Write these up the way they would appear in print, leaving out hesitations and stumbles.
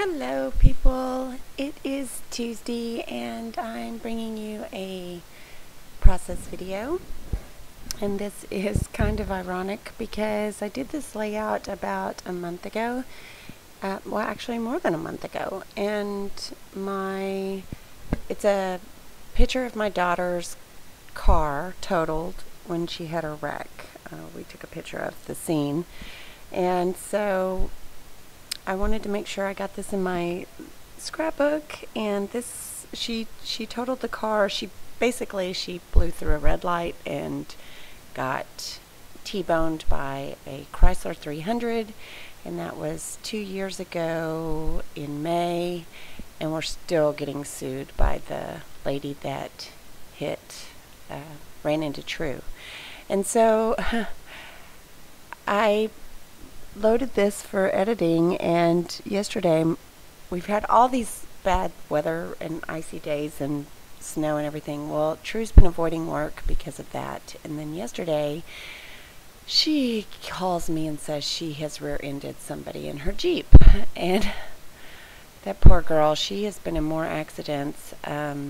Hello people, it is Tuesday and I'm bringing you a process video, and this is kind of ironic because I did this layout about a month ago, well actually more than a month ago, and it's a picture of my daughter's car totaled when she had a wreck. We took a picture of the scene, and so I wanted to make sure I got this in my scrapbook. And this, she totaled the car. She blew through a red light and got T-boned by a Chrysler 300, and that was 2 years ago in May, and we're still getting sued by the lady that ran into True. And so I loaded this for editing, and yesterday we've had all these bad weather and icy days and snow and everything. Well, True's been avoiding work because of that, and then yesterday she calls me and says she has rear-ended somebody in her Jeep, and that poor girl, she has been in more accidents. I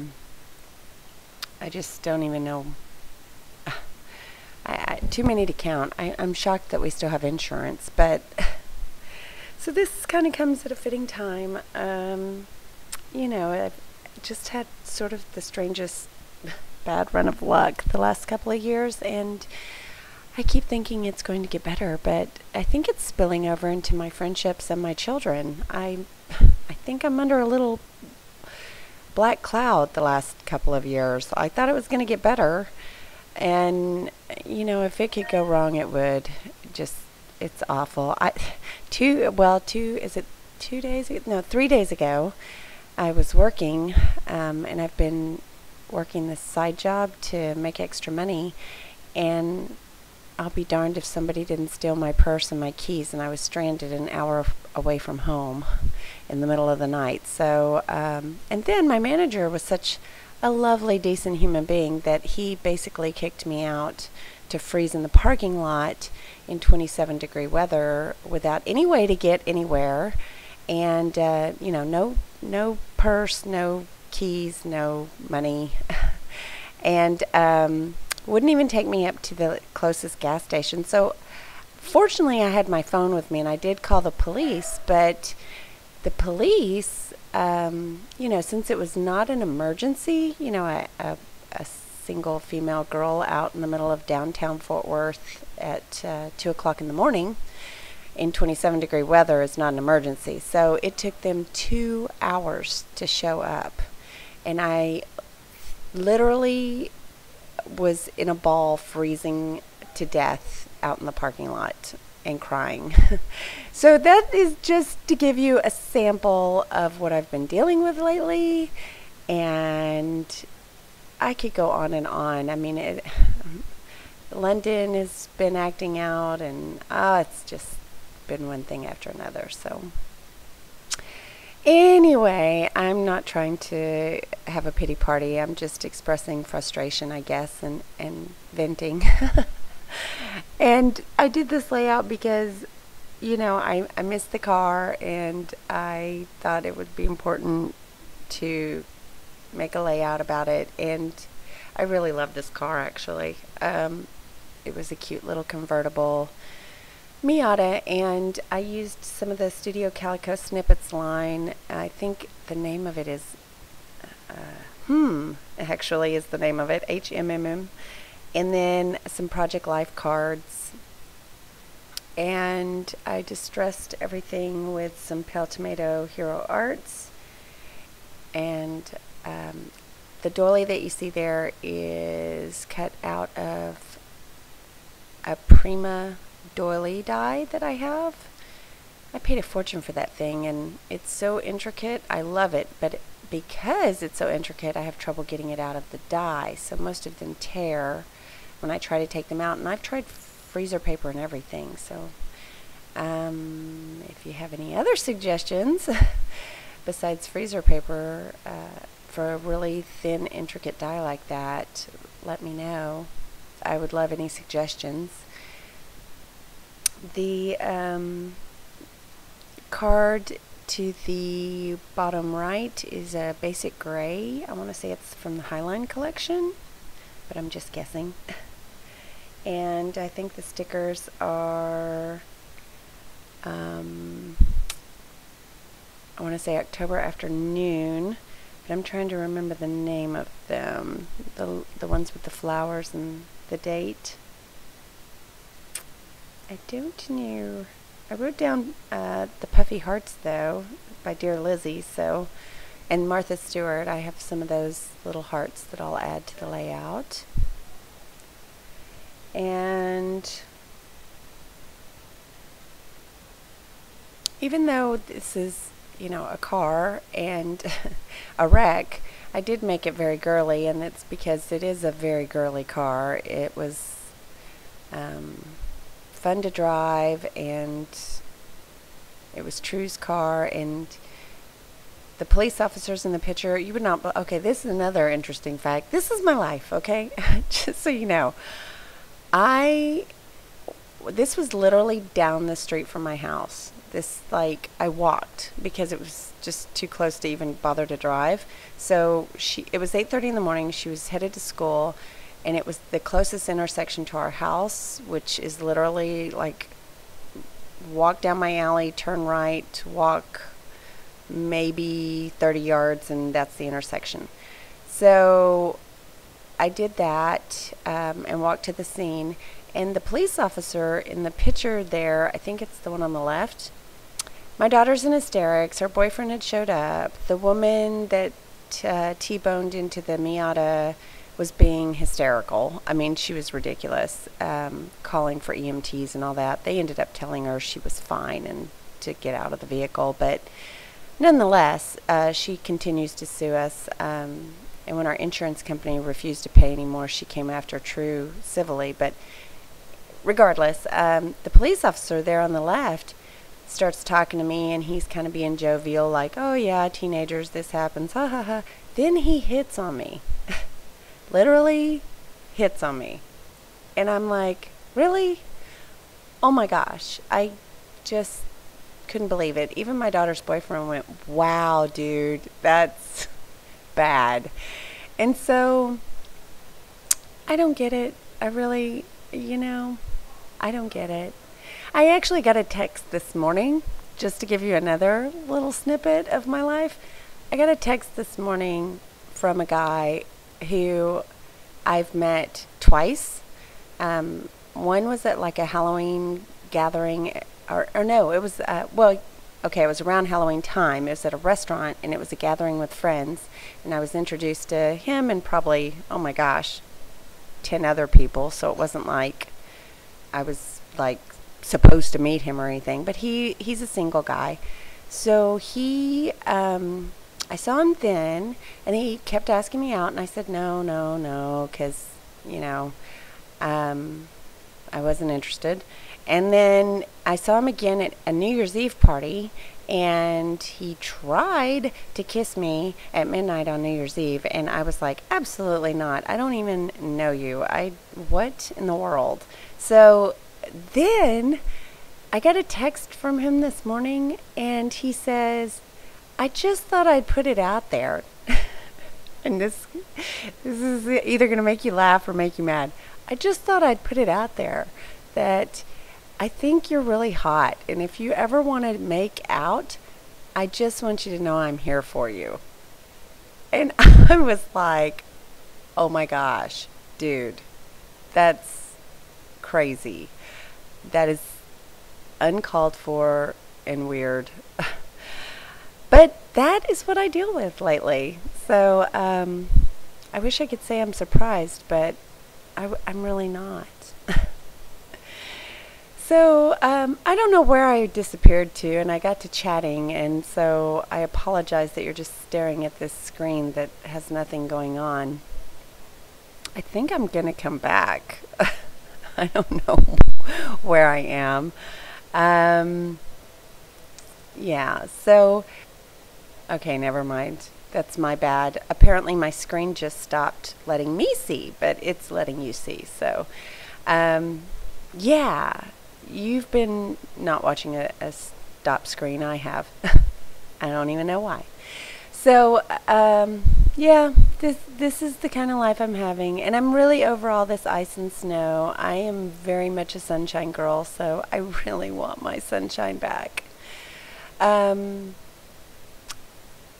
just don't even know. Too many to count. I'm shocked that we still have insurance, but so this kind of comes at a fitting time. I've just had sort of the strangest bad run of luck the last couple of years, and I keep thinking it's going to get better, but I think it's spilling over into my friendships and my children. I think I'm under a little black cloud the last couple of years. I thought it was going to get better, and if it could go wrong, it would. It's awful. 3 days ago, I was working, and I've been working this side job to make extra money, and I'll be darned if somebody didn't steal my purse and my keys, and I was stranded an hour away from home in the middle of the night. So, and then my manager was such a lovely, decent human being that he basically kicked me out to freeze in the parking lot in 27-degree weather without any way to get anywhere, and no purse, no keys, no money, and wouldn't even take me up to the closest gas station. So fortunately I had my phone with me, and I did call the police, but the police, since it was not an emergency, a single female girl out in the middle of downtown Fort Worth at 2 o'clock in the morning in 27-degree weather is not an emergency. So it took them 2 hours to show up, and I literally was in a ball, freezing to death out in the parking lot and crying. So that is just to give you a sample of what I've been dealing with lately, and I could go on and on. I mean, London has been acting out, and it's just been one thing after another. So anyway, I'm not trying to have a pity party. I'm just expressing frustration, I guess, and venting. And I did this layout because, I missed the car, and I thought it would be important to make a layout about it. And I really love this car, actually. It was a cute little convertible Miata, and I used some of the Studio Calico Snippets line. I think the name of it is actually is the name of it, HMMM, and then some Project Life cards, and I distressed everything with some Pale Tomato Hero Arts, and the doily that you see there is cut out of a Prima doily die that I have. I paid a fortune for that thing, and it's so intricate. I love it, but because it's so intricate, I have trouble getting it out of the die, so most of them tear when I try to take them out, and I've tried freezer paper and everything. So if you have any other suggestions besides freezer paper for a really thin, intricate die like that, let me know. I would love any suggestions. The card to the bottom right is a basic gray. I want to say it's from the Highline collection, but I'm just guessing. And I think the stickers are, I want to say October Afternoon, but I'm trying to remember the name of them. The ones with the flowers and the date. I don't know. I wrote down the Puffy Hearts, though, by Dear Lizzie, and Martha Stewart. I have some of those little hearts that I'll add to the layout. And even though this is, a car and a wreck, I did make it very girly, and it's because it is a very girly car. It was fun to drive, and it was True's car, and the police officers in the picture, you would not, okay, this is another interesting fact. This is my life, okay? Just so you know. This was literally down the street from my house. I walked because it was just too close to even bother to drive. So it was 8:30 in the morning. She was headed to school, and it was the closest intersection to our house, which is literally like walk down my alley, turn right, walk maybe 30 yards, and that's the intersection. So I did that and walked to the scene. And the police officer in the picture there, I think it's the one on the left, my daughter's in hysterics. Her boyfriend had showed up. The woman that T-boned into the Miata was being hysterical. I mean, she was ridiculous, calling for EMTs and all that. They ended up telling her she was fine and to get out of the vehicle. But nonetheless, she continues to sue us. And when our insurance company refused to pay anymore, she came after True civilly. But regardless, the police officer there on the left starts talking to me, and he's kind of being jovial, like, oh yeah, teenagers, this happens, ha ha ha. Then he hits on me. Literally hits on me. And I'm like, really? Oh my gosh. I just couldn't believe it. Even my daughter's boyfriend went, wow, dude, that's bad. And so I don't get it. I really, I don't get it. I actually got a text this morning, just to give you another little snippet of my life. I got a text this morning from a guy who I've met twice. One was at like a Halloween gathering, or no, it was, it was around Halloween time. It was at a restaurant, and it was a gathering with friends, and I was introduced to him and probably, 10 other people, so it wasn't like I was like supposed to meet him or anything, but he's a single guy. So I saw him then, and he kept asking me out, and I said no, because I wasn't interested. And then I saw him again at a New Year's Eve party, and he tried to kiss me at midnight on New Year's Eve, and I was like, absolutely not. I don't even know you. What in the world? So then I got a text from him this morning, and he says, I just thought I'd put it out there. And this is either going to make you laugh or make you mad. I just thought I'd put it out there that I think you're really hot, and if you ever want to make out, I just want you to know I'm here for you. And I was like, oh my gosh, dude, that's crazy. That is uncalled for and weird. But that is what I deal with lately. So I wish I could say I'm surprised, but I'm really not. So I don't know where I disappeared to, and I got to chatting, and so I apologize that you're just staring at this screen that has nothing going on. I think I'm going to come back. I don't know where I am. Yeah, so, okay, never mind. That's my bad. Apparently my screen just stopped letting me see, but it's letting you see. So, yeah, you've been not watching a stop screen. I have. I don't even know why. So, yeah, this is the kind of life I'm having, and I'm really over all this ice and snow. I am very much a sunshine girl, so I really want my sunshine back. Um,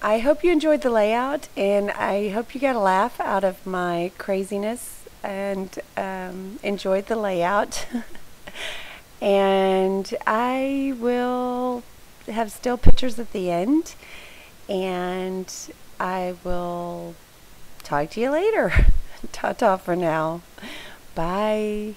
I hope you enjoyed the layout, and I hope you got a laugh out of my craziness and enjoyed the layout. And I will have still pictures at the end, and I will talk to you later. Ta-ta for now. Bye.